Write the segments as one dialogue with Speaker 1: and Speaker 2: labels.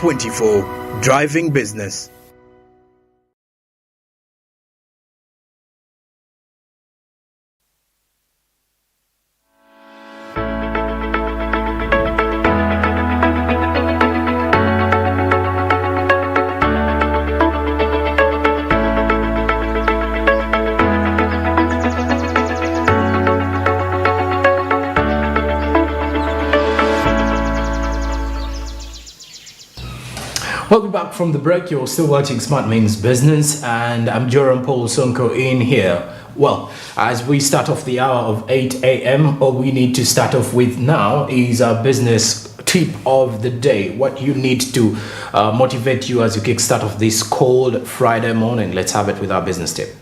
Speaker 1: 2024 Driving Business.
Speaker 2: Welcome back from the break. You're still watching Smart Means Business, and I'm Joram Paul Sonko in here. Well, as we start off the hour of 8 a.m., all we need to start off with now is our business tip of the day. What you need to motivate you as you kickstart off this cold Friday morning. Let's have it with our business tip.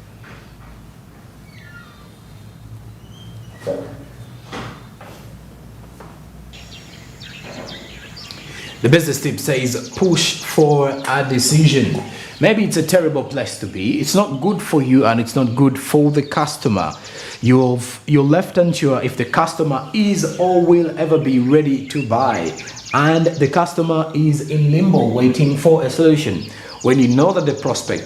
Speaker 2: The business tip says push for a decision. Maybe it's a terrible place to be. It's not good for you and it's not good for the customer. You're left unsure if the customer is or will ever be ready to buy. And the customer is in limbo waiting for a solution. When you know that the prospects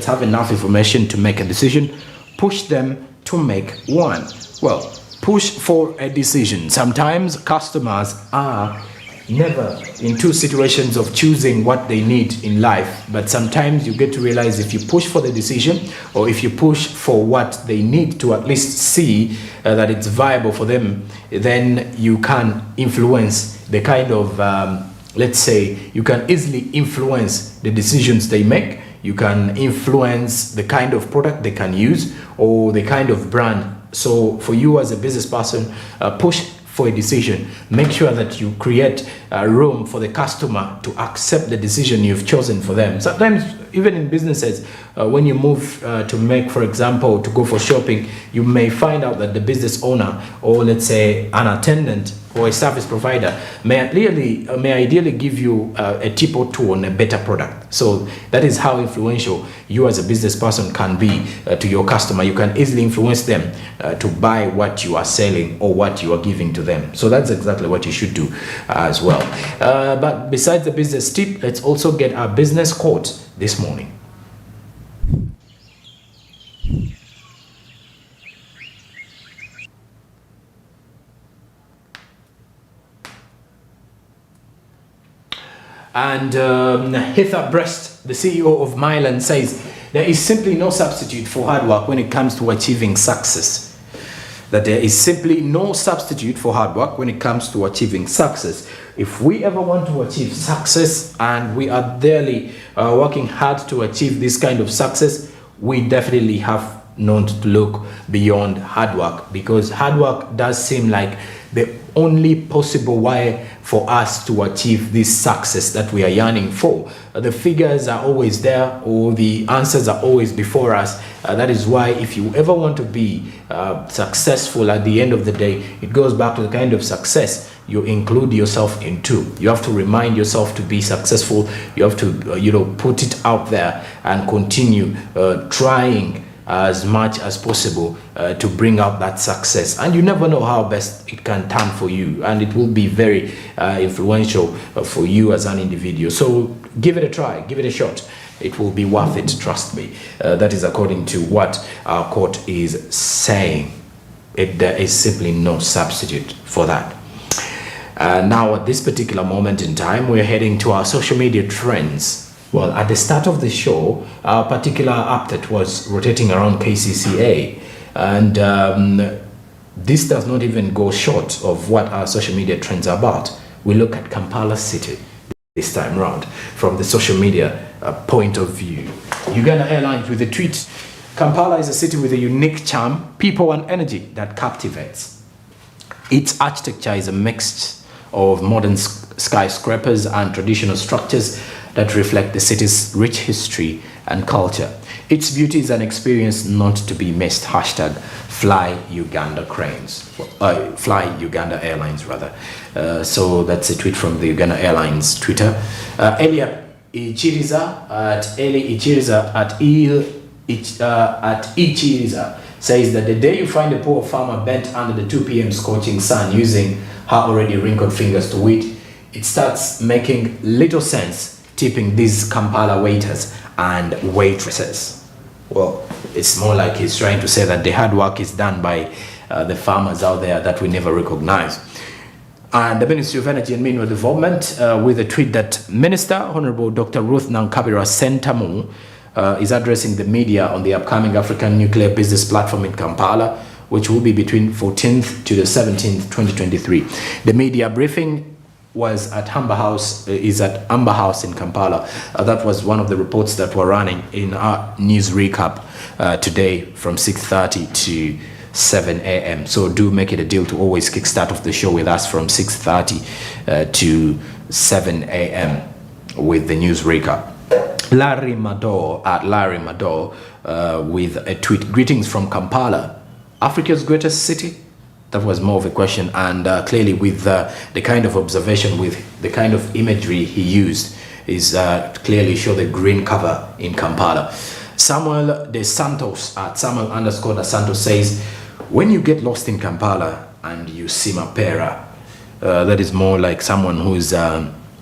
Speaker 2: have enough information to make a decision, push them to make one. Well, push for a decision. Sometimes customers are never in two situations of choosing what they need in life, but sometimes you get to realize if you push for the decision, or if you push for what they need to at least see that it's viable for them, then you can influence the kind of let's say you can easily influence the decisions they make. You can influence the kind of product they can use or the kind of brand. So for you as a business person, push for a decision. Make sure that you create room for the customer to accept the decision you've chosen for them. Sometimes, even in businesses, when you move to make, for example, to go for shopping, you may find out that the business owner, or let's say an attendant or a service provider, may ideally give you a tip or two on a better product. So that is how influential you as a business person can be to your customer. You can easily influence them to buy what you are selling or what you are giving to them. So that's exactly what you should do as well. But besides the business tip, let's also get our business quote this morning. And Heather Breast, the CEO of Mylan, says there is simply no substitute for hard work when it comes to achieving success. That there is simply no substitute for hard work when it comes to achieving success. If we ever want to achieve success, and we are daily working hard to achieve this kind of success, we definitely have not to look beyond hard work, because hard work does seem like the only possible way for us to achieve this success that we are yearning for. The figures are always there, or the answers are always before us. That is why if you ever want to be successful at the end of the day, it goes back to the kind of success you include yourself into. You have to remind yourself to be successful. You have to put it out there and continue trying as much as possible to bring out that success. And you never know how best it can turn for you, and it will be very influential for you as an individual. So give it a try, give it a shot. It will be worth it, trust me. That is according to what our quote is saying. There is simply no substitute for that. Now at this particular moment in time, we're heading to our social media trends. Well, at the start of the show, our particular update was rotating around KCCA, and this does not even go short of what our social media trends are about. We look at Kampala City this time around from the social media point of view. Uganda Airlines with a tweet: Kampala is a city with a unique charm, people and energy that captivates. Its architecture is a mix of modern skyscrapers and traditional structures that reflect the city's rich history and culture. Its beauty is an experience not to be missed. Hashtag Fly Uganda Airlines rather. So that's a tweet from the Uganda Airlines Twitter. Elia Ichiriza at Ichiriza says that the day you find a poor farmer bent under the 2 p.m. scorching sun using her already wrinkled fingers to weed, it starts making little sense tipping these Kampala waiters and waitresses. Well, it's more like he's trying to say that the hard work is done by the farmers out there that we never recognize. And the Ministry of Energy and Mineral Development, with a tweet that Minister Honorable Dr. Ruth Nankabira Sentamu is addressing the media on the upcoming African Nuclear Business Platform in Kampala, which will be between 14th to the 17th, 2023. The media briefing was at Amber House in Kampala. That was one of the reports that were running in our news recap today from 6:30 to 7 a.m. So do make it a deal to always kickstart off the show with us from 6:30 to 7 a.m. with the news recap. Larry Mador with a tweet: greetings from Kampala, Africa's greatest city. That was more of a question, and clearly with the kind of observation, with the kind of imagery he used, is clearly show the green cover in Kampala. Samuel De Santos at Samuel_De Santos says, when you get lost in Kampala and you see Mapera, that is more like someone who is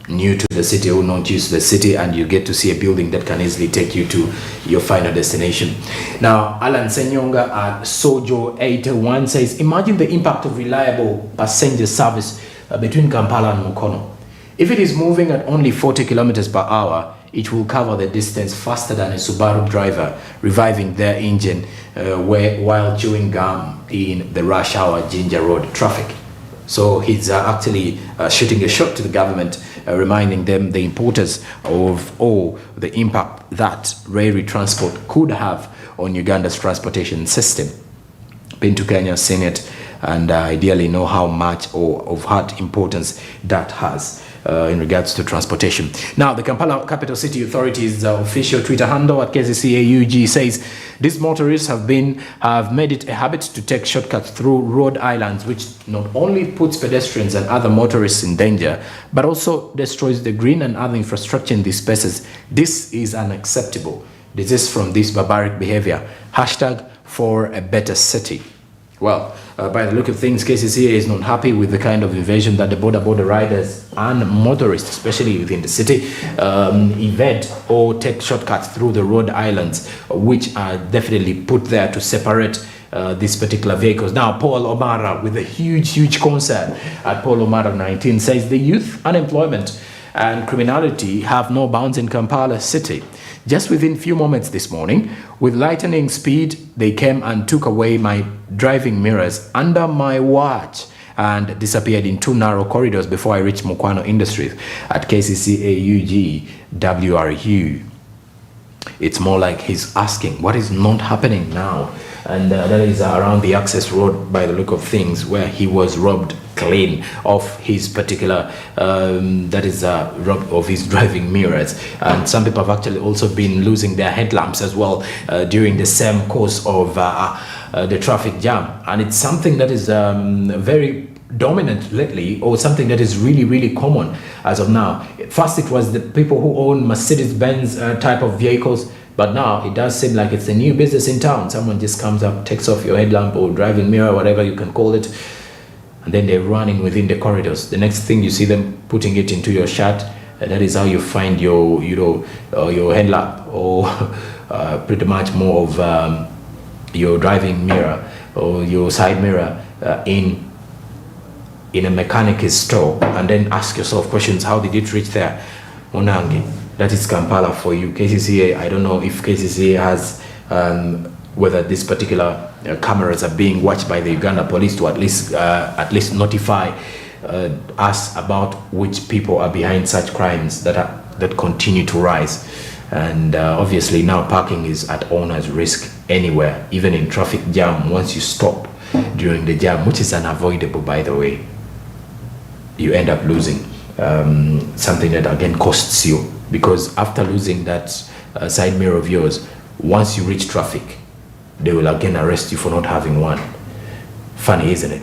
Speaker 2: new to the city or not used to the city, and you get to see a building that can easily take you to your final destination. Now, Alan Senyonga at Sojo81 says, imagine the impact of reliable passenger service between Kampala and Mukono. If it is moving at only 40 kilometers per hour, it will cover the distance faster than a Subaru driver reviving their engine while chewing gum in the rush hour Ginger Road traffic. So he's actually shooting a shot to the government, reminding them the importance of the impact that railway transport could have on Uganda's transportation system. Been to Kenya, seen it, and ideally know how much of heart importance that has in regards to transportation. Now, the Kampala Capital City Authority's official Twitter handle at KCCAUG says these motorists have made it a habit to take shortcuts through road islands, which not only puts pedestrians and other motorists in danger, but also destroys the green and other infrastructure in these spaces. This is unacceptable. Desist from this barbaric behavior. Hashtag for a better city. Well, by the look of things, KCCA is not happy with the kind of invasion that the border riders and motorists, especially within the city, evade or take shortcuts through the road islands, which are definitely put there to separate these particular vehicles. Now, Paul O'Mara, with a huge concern at Paul O'Mara 19, says the youth unemployment and criminality have no bounds in Kampala City. Just within few moments this morning, with lightning speed, they came and took away my driving mirrors under my watch and disappeared in 2 narrow corridors before I reached Mukwano Industries at KCCAUG WRU. It's more like he's asking, what is not happening now? And that is around the access road, by the look of things, where he was robbed clean of his particular robbed of his driving mirrors. And some people have actually also been losing their headlamps as well during the same course of the traffic jam. And it's something that is very dominant lately, or something that is really common as of now. First it was the people who own Mercedes-Benz type of vehicles, but now it does seem like it's a new business in town. Someone just comes up, takes off your headlamp or driving mirror, whatever you can call it, and then they're running within the corridors. The next thing you see them putting it into your shirt, and that is how you find your your headlamp, or pretty much more of your driving mirror or your side mirror in a mechanic's store, and then ask yourself questions: how did it reach there? Monangi, that is Kampala for you. KCCA, I don't know if KCCA has whether these particular cameras are being watched by the Uganda police to at least notify us about which people are behind such crimes that continue to rise. And obviously now parking is at owner's risk anywhere, even in traffic jam. Once you stop during the jam, which is unavoidable, by the way, you end up losing something that again costs you, because after losing that side mirror of yours, once you reach traffic, they will again arrest you for not having one. Funny, isn't it?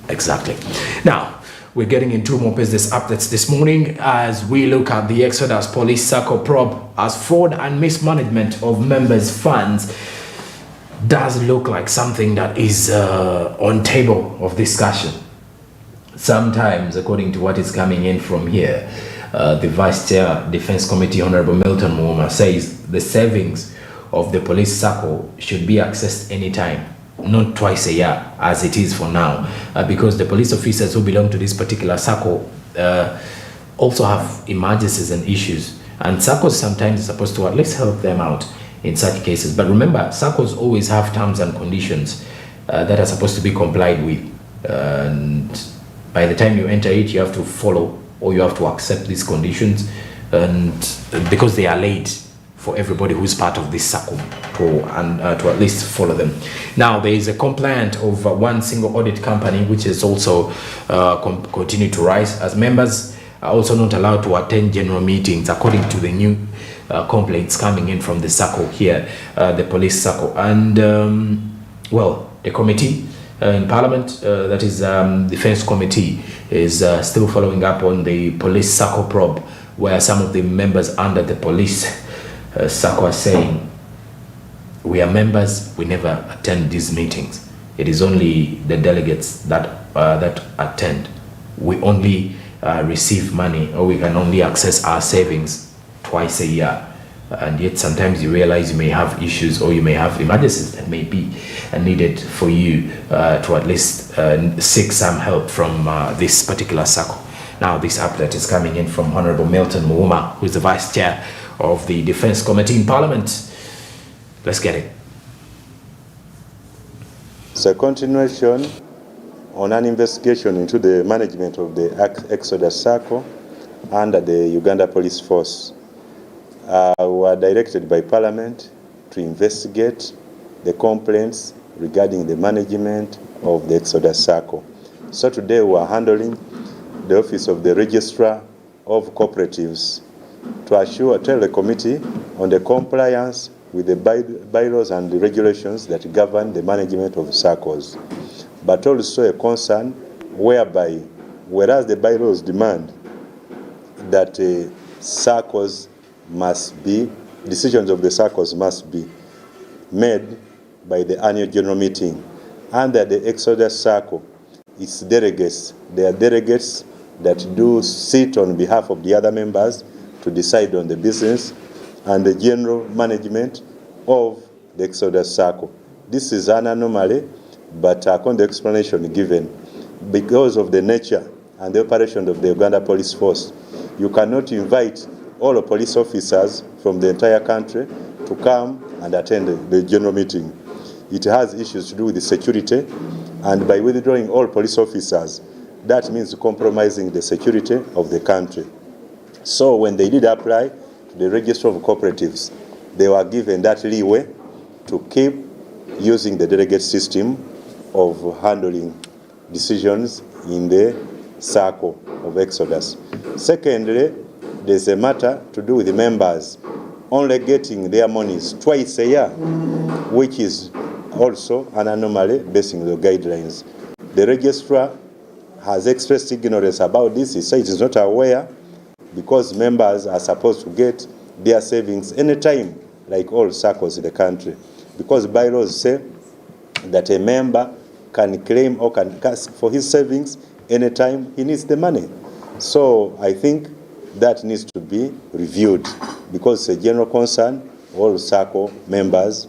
Speaker 2: Exactly. Now, we're getting into more business updates this morning as we look at the Exodus Police Circle probe, as fraud and mismanagement of members' funds does look like something that is on table of discussion. sometimes, according to what is coming in from here, the Vice Chair, Defense Committee, Honorable Milton Muoma, says the savings of the police SACCO should be accessed anytime, not twice a year as it is for now, because the police officers who belong to this particular SACCO also have emergencies and issues, and SACCOs sometimes are supposed to at least help them out in such cases. But remember, SACCOs always have terms and conditions that are supposed to be complied with, and by the time you enter it, you have to follow or you have to accept these conditions, and because they are laid for everybody who's part of this SACCO to at least follow them. Now, there is a complaint of one single audit company which has also continued to rise, as members are also not allowed to attend general meetings according to the new complaints coming in from the SACCO here, the police SACCO. And well, the committee in Parliament, that is Defense Committee, is still following up on the police SACCO probe, where some of the members under the police SACCO are saying, we are members, we never attend these meetings. It is only the delegates that attend. We only receive money, or we can only access our savings twice a year. And yet sometimes you realize you may have issues, or you may have emergencies that may be needed for you to at least seek some help from this particular SACCO. Now, this update is coming in from Honorable Milton Muoma, who is the Vice Chair of the Defense Committee in Parliament. Let's get it.
Speaker 3: It's a continuation on an investigation into the management of the Exodus SACCO under the Uganda Police Force. We were directed by Parliament to investigate the complaints regarding the management of the Exodus SACCO. So today we are handling the Office of the Registrar of Cooperatives to tell the committee on the compliance with the bylaws and the regulations that govern the management of SACCOs, but also a concern whereby, whereas the bylaws demand that SACCOs must be, decisions of the SACCOs must be made by the annual general meeting, and that the Exodus SACCO, its delegates, they are delegates that do sit on behalf of the other members to decide on the business and the general management of the Exodus SACCO. This is an anomaly, but according to the explanation given, because of the nature and the operation of the Uganda Police Force, you cannot invite all the police officers from the entire country to come and attend the general meeting. It has issues to do with the security, and by withdrawing all police officers, that means compromising the security of the country. So when they did apply to the Register of Cooperatives, they were given that leeway to keep using the delegate system of handling decisions in the SACCO of Exodus. Secondly, there's a matter to do with the members only getting their monies twice a year, which is also an anomaly based on the guidelines. The registrar has expressed ignorance about this. He says he's not aware, because members are supposed to get their savings anytime, like all SACCOs in the country, because bylaws say that a member can claim or can ask for his savings anytime he needs the money. So I think that needs to be reviewed, because it's a general concern, all SACCO members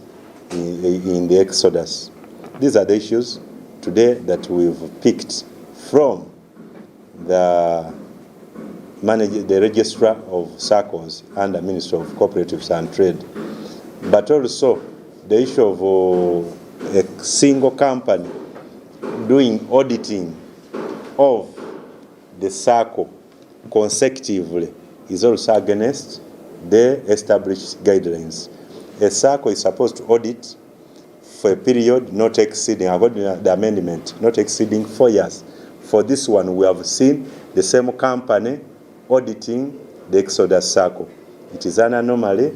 Speaker 3: in the Exodus. These are the issues today that we've picked from the Registrar of SACCOs and the Ministry of Cooperatives and Trade. But also the issue of a single company doing auditing of the SACCO consecutively is also against the established guidelines. A SACCO is supposed to audit for a period not exceeding, according to the amendment, not exceeding 4 years. For this one, we have seen the same company auditing the Exodus SACCO. It is an anomaly,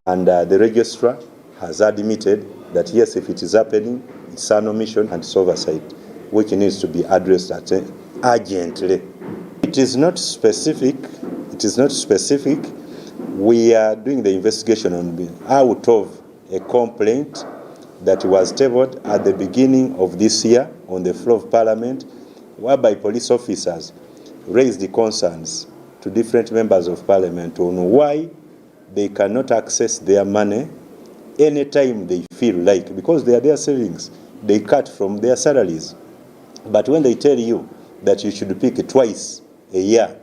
Speaker 3: and the registrar has admitted that yes, if it is happening, it's an omission and it's oversight, which needs to be addressed urgently. It is not specific. It is not specific. We are doing the investigation out of a complaint that was tabled at the beginning of this year on the floor of Parliament whereby police officers raised the concerns to different members of parliament on why they cannot access their money anytime they feel like, because they are their savings, they cut from their salaries. But when they tell you that you should pick twice a year,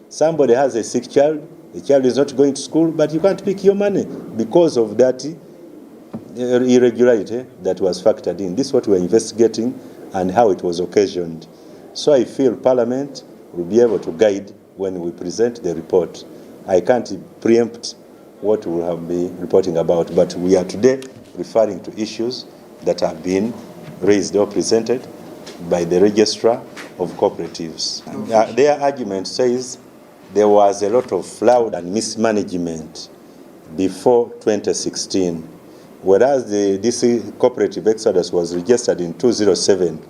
Speaker 3: somebody has a sick child, the child is not going to school, but you can't pick your money because of that irregularity that was factored in. This is what we're investigating and how it was occasioned. So I feel Parliament will be able to guide when we present the report. I can't preempt what we'll have been reporting about, but we are today referring to issues that have been raised or presented by the Registrar of Cooperatives. Their argument says there was a lot of fraud and mismanagement before 2016, whereas the DC Cooperative Exodus was registered in 2007.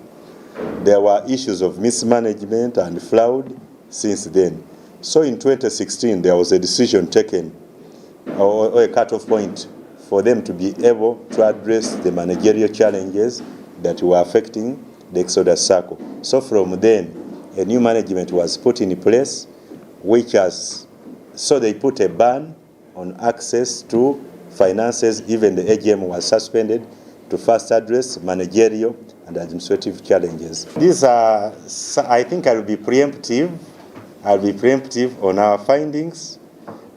Speaker 3: There were issues of mismanagement and fraud since then. So in 2016, there was a decision taken, or a cut-off point, for them to be able to address the managerial challenges that were affecting the Exodus Circle. So from then, a new management was put in place, so they put a ban on access to finances. Even the AGM was suspended to first address managerial and administrative challenges. These are, I think I'll be preemptive on our findings.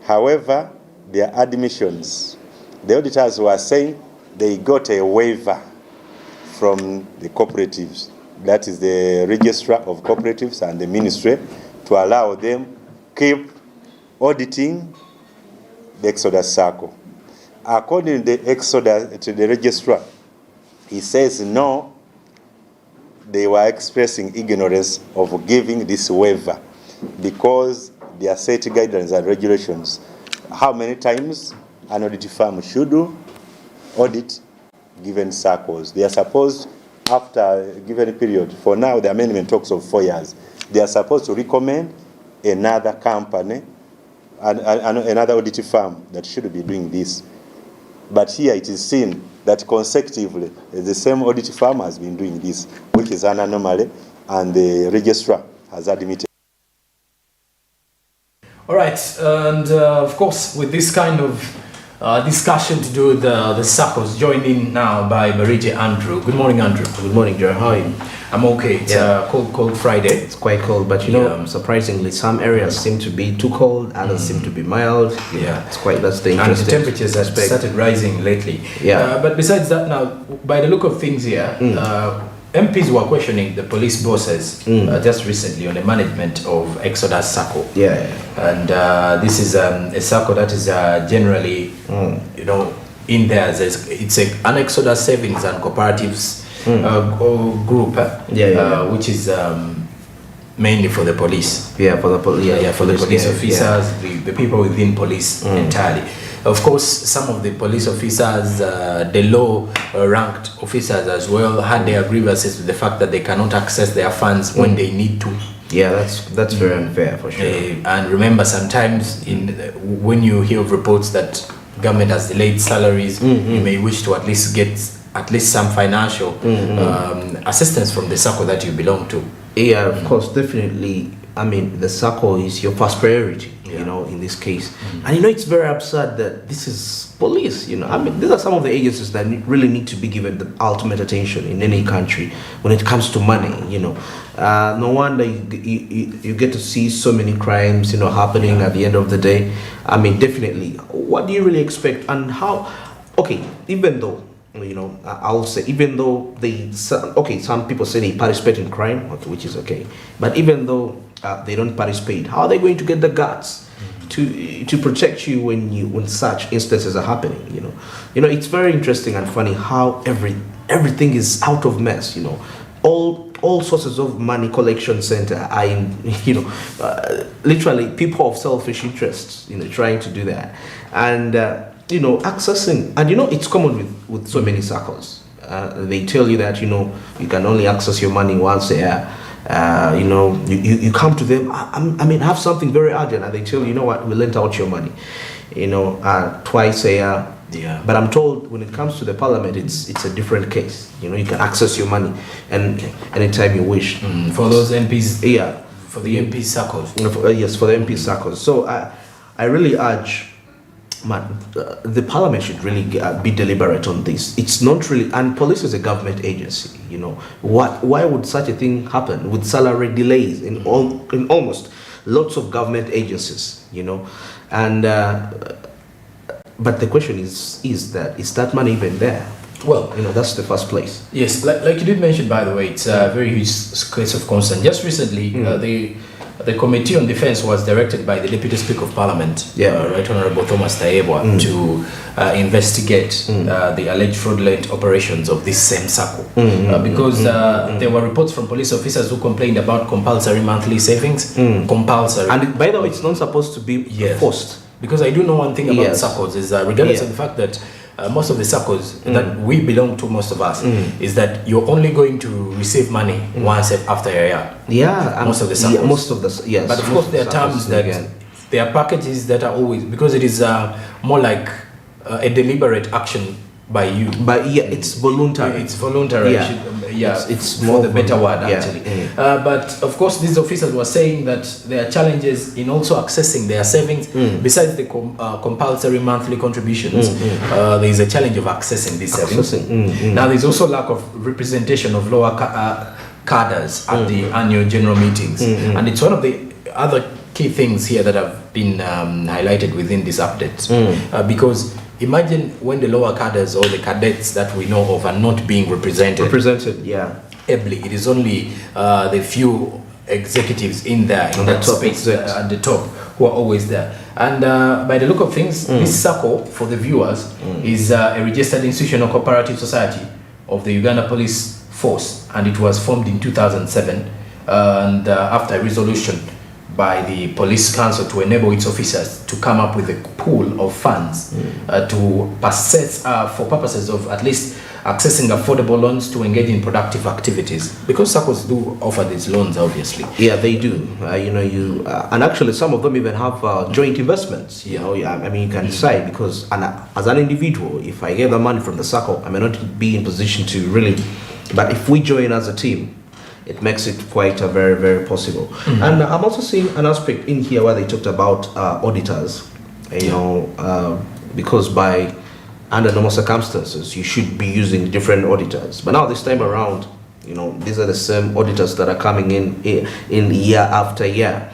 Speaker 3: However, their admissions, the auditors were saying they got a waiver from the cooperatives, that is the Registrar of Cooperatives and the Ministry, to allow them keep auditing the Exodus Circle. According to the Registrar, he says no, they were expressing ignorance of giving this waiver because there are set guidelines and regulations. How many times an audit firm should audit given circles? They are supposed, after a given period, for now the amendment talks of 4 years, they are supposed to recommend another company and another audit firm that should be doing this. But here it is seen that consecutively the same audit firm has been doing this, which is an anomaly, and the registrar has admitted.
Speaker 2: All right, and of course, with this kind of discussion to do with the circles, joined in now by Marije Andrew. Good morning, Andrew.
Speaker 4: Good morning, Joe. How are you?
Speaker 2: I'm okay. It's a cold Friday.
Speaker 4: It's quite cold, but you know, surprisingly, some areas seem to be too cold, others seem to be mild.
Speaker 2: Yeah,
Speaker 4: it's quite, that's the
Speaker 2: and
Speaker 4: interesting
Speaker 2: the temperatures have started rising lately.
Speaker 4: Yeah.
Speaker 2: But besides that, now, by the look of things here, MPs were questioning the police bosses just recently on the management of Exodus Circle.
Speaker 4: Yeah.
Speaker 2: And this is a circle that is generally, you know, in there. It's an Exodus Savings and Cooperatives group, which is mainly for the police.
Speaker 4: Yeah, for the police.
Speaker 2: For the police officers, the people within police entirely. Of course, some of the police officers, the low-ranked officers as well, had their grievances with the fact that they cannot access their funds when they need to.
Speaker 4: Yeah, that's very unfair for sure.
Speaker 2: And remember, sometimes when you hear of reports that government has delayed salaries, you may wish to at least get some financial assistance from the circle that you belong to.
Speaker 4: Yeah, of course, definitely. I mean, the circle is your first priority, you know, in this case. And you know, it's very absurd that this is police, you know. I mean, these are some of the agencies that really need to be given the ultimate attention in any country when it comes to money, you know. No wonder you get to see so many crimes, you know, happening at the end of the day. I mean, definitely. What do you really expect, and how? Okay, even though, you know, I'll say, even though some people say they participate in crime, okay, which is okay, but even though they don't participate, how are they going to get the guts to protect you when such instances are happening? You know, it's very interesting and funny how everything is out of mess. You know, all sources of money collection center are in, you know, literally people of selfish interests, you know, trying to do that, and you know, accessing, and you know, it's common with so many circles. They tell you that, you know, you can only access your money once a year. You know, you come to them, I mean, have something very urgent, and they tell you, you know what, we lent out your money, you know, twice a year.
Speaker 2: Yeah.
Speaker 4: But I'm told when it comes to the parliament, it's a different case. You know, you can access your money and anytime you wish.
Speaker 2: For those MPs.
Speaker 4: Yeah.
Speaker 2: For the MP circles.
Speaker 4: Yes, for the MP circles. So I really urge, the parliament should really be deliberate on this. It's not really, and police is a government agency. You know, why would such a thing happen with salary delays in almost lots of government agencies? You know, and but the question is that money even there?
Speaker 2: Well,
Speaker 4: you know, that's the first place.
Speaker 2: Yes, like you did mention, by the way, it's a very huge case of concern. Just recently, the Committee on Defence was directed by the Deputy Speaker of Parliament, Right Honourable Thomas Tayebwa, to investigate the alleged fraudulent operations of this same SACCO. Because there were reports from police officers who complained about compulsory monthly savings. Compulsory.
Speaker 4: And by the way, it's not supposed to be forced.
Speaker 2: Because I do know one thing about SACCOs is regardless of the fact that most of the SACCOs that we belong to, most of us, is that you're only going to receive money once after a year.
Speaker 4: Yeah,
Speaker 2: most of the SACCOs.
Speaker 4: Most of the yes.
Speaker 2: But of course, there are times that there are packages that are always, because it is more like a deliberate action by you.
Speaker 4: But it's voluntary.
Speaker 2: It's voluntary. It's more the better word actually. But of course, these officers were saying that there are challenges in also accessing their savings. Besides the compulsory monthly contributions, there is a challenge of accessing these savings. Now, there's also lack of representation of lower cadres at the annual general meetings, and it's one of the other key things here that have been highlighted within this update, because imagine when the lower cadres or the cadets that we know of are not being represented ably. It is only the few executives in there, in that space at the top, who are always there. And by the look of things, this SACCO, for the viewers, is a registered institutional cooperative society of the Uganda Police Force, and it was formed in 2007 and after a resolution by the Police Council to enable its officers to come up with a pool of funds to possess for purposes of at least accessing affordable loans to engage in productive activities, because SACCOs do offer these loans, obviously.
Speaker 4: Yeah, they do. And actually some of them even have joint investments. You know, I mean, you can decide, because as an individual, if I get the money from the SACCO, I may not be in position to really, but if we join as a team, it makes it quite a very, very possible. And I'm also seeing an aspect in here where they talked about auditors, because under normal circumstances, you should be using different auditors. But now this time around, these are the same auditors that are coming in year after year.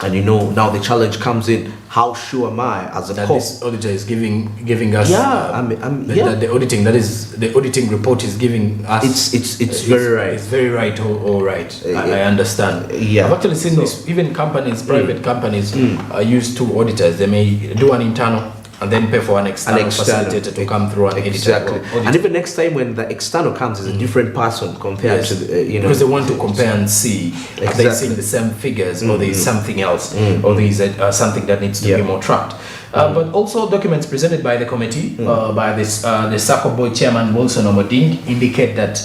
Speaker 4: And now the challenge comes in: how sure am I as a cop?
Speaker 2: This auditor is giving us the auditing, that is the auditing report is giving us.
Speaker 4: It's very right.
Speaker 2: It's very right. All right. I understand.
Speaker 4: Yeah.
Speaker 2: I've actually seen this. Even companies, private companies, use two auditors. They may do an internal and then pay for an external facilitator to come through and edit.
Speaker 4: And even next time when the external comes, is a different person compared to
Speaker 2: because they want to compare and see if they see the same figures, or there is something else, or there is something that needs to be more tracked. But also documents presented by the committee, by the SACCO board chairman Wilson Omoding, indicate that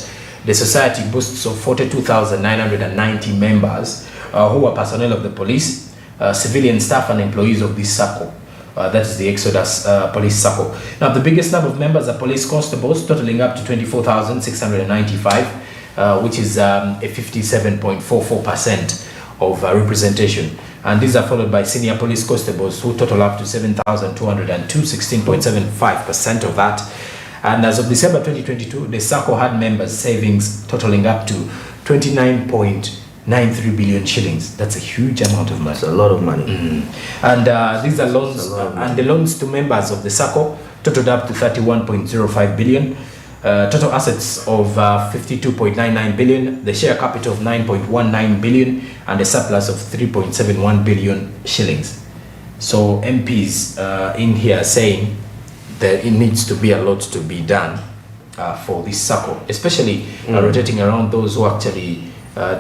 Speaker 2: the society boasts of 42,990 members who are personnel of the police, civilian staff and employees of this SACCO. That is the Exodus Police SACCO. Now, the biggest number of members are police constables, totaling up to 24,695, which is a 57.44% of representation. And these are followed by senior police constables, who total up to 7,202, 16.75% of that. And as of December 2022, the SACCO had members' savings totaling up to 29.93 billion shillings. That's a huge amount of money.
Speaker 4: It's a lot of money.
Speaker 2: And these are loans, and the loans to members of the SACCO totaled up to 31.05 billion. Total assets of 52.99 billion, the share capital of 9.19 billion, and a surplus of 3.71 billion shillings. So MPs in here saying that it needs to be a lot to be done for this SACCO, especially rotating around those who actually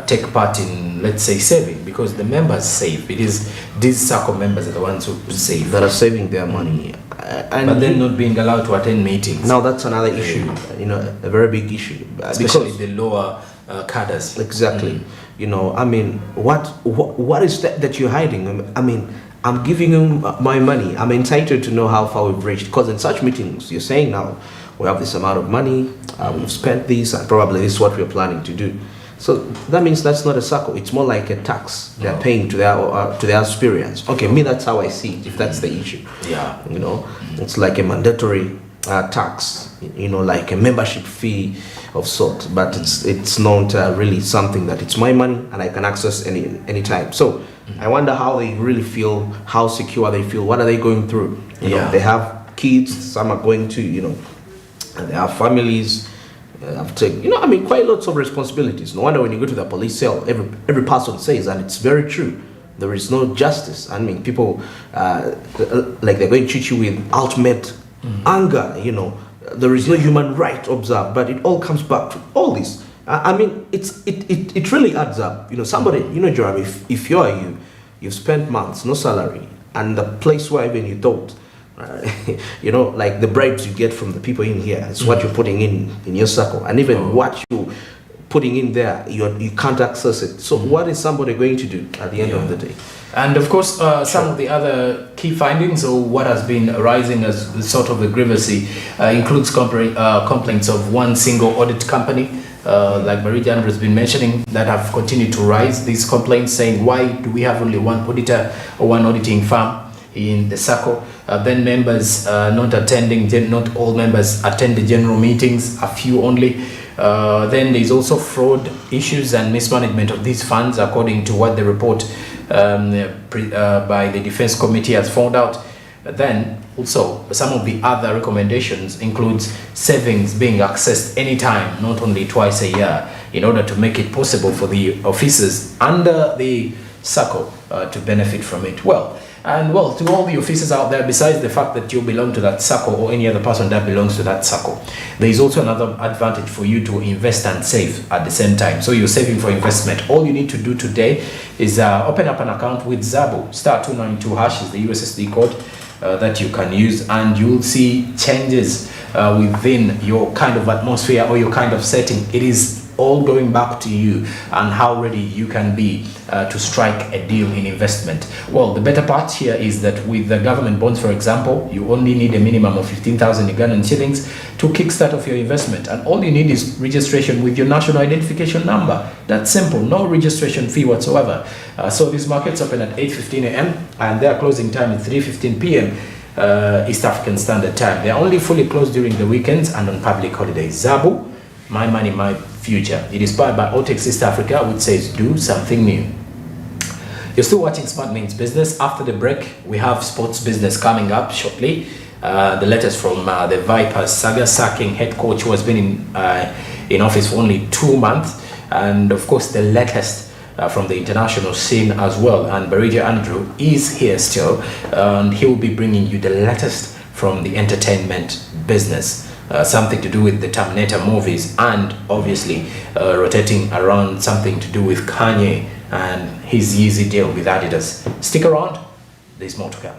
Speaker 2: take part in, let's say, saving, because the members save. It is these SACCO members are the ones who save,
Speaker 4: that are saving their money,
Speaker 2: but then not being allowed to attend meetings.
Speaker 4: Now that's another issue, a very big issue,
Speaker 2: especially the lower cadres.
Speaker 4: Exactly. I mean, what is that you're hiding? I mean, I'm giving him my money. I'm entitled to know how far we've reached. Because in such meetings, you're saying now, we have this amount of money, we've spent this, and probably this is what we're planning to do. So that means that's not a SACCO. It's more like a tax they're paying to their experience. Okay, me, that's how I see it, if that's the issue.
Speaker 2: Yeah.
Speaker 4: You know, it's like a mandatory tax, you know, like a membership fee of sort, but it's not really something that it's my money and I can access any time. So I wonder how they really feel, how secure they feel, what are they going through. You know, they have kids, some are going to, you know, and they have families, have to, you know, I mean, quite lots of responsibilities. No wonder when you go to the police cell, every person says, and it's very true, there is no justice. I mean, people, like they're going to treat you with ultimate anger, you know, there is no human right observed, but it all comes back to all this. I mean, it really adds up. You know, somebody, you know, Jeremy, if you've spent months, no salary, and the place where even you thought, you know, like the bribes you get from the people in here, it's what you're putting in your circle, and even what you're putting in there, you can't access it. So what is somebody going to do at the end of the day?
Speaker 2: And of course, some of the other key findings, or what has been arising as the sort of the grievancy, includes complaints of one single audit company, like Marie-Jane has been mentioning, that have continued to rise. These complaints saying, why do we have only one auditor or one auditing firm in the SACCO? Then members not attending, not all members attend the general meetings, a few only. Then there's also fraud issues and mismanagement of these funds, according to what the report by the Defense Committee has found out. Then also some of the other recommendations includes savings being accessed anytime, not only twice a year, in order to make it possible for the officers under the SACCO to benefit from it. Well, to all the officers out there, besides the fact that you belong to that SACCO or any other person that belongs to that SACCO, there is also another advantage for you to invest and save at the same time. So you're saving for investment. All you need to do today is open up an account with Zabu. *292# is the USSD code that you can use, and you'll see changes within your kind of atmosphere or your kind of setting. It is all going back to you and how ready you can be to strike a deal in investment. Well, the better part here is that with the government bonds, for example, you only need a minimum of 15,000 Ugandan shillings to kickstart off your investment, and all you need is registration with your national identification number. That's simple, no registration fee whatsoever. So these markets open at 8:15 a.m. and their closing time is 3:15 p.m. East African Standard Time. They are only fully closed during the weekends and on public holidays. Zabu, my money, my future. It is powered by Otex East Africa, which says do something new. You're still watching Smart Means Business. After the break, we have sports business coming up shortly. The latest from the Vipers saga, sacking head coach who has been in office for only 2 months, and of course the latest from the international scene as well. And Barija Andrew is here still, and he will be bringing you the latest from the entertainment business. Something to do with the Terminator movies, and obviously rotating around something to do with Kanye and his Yeezy deal with Adidas. Stick around, there's more to come.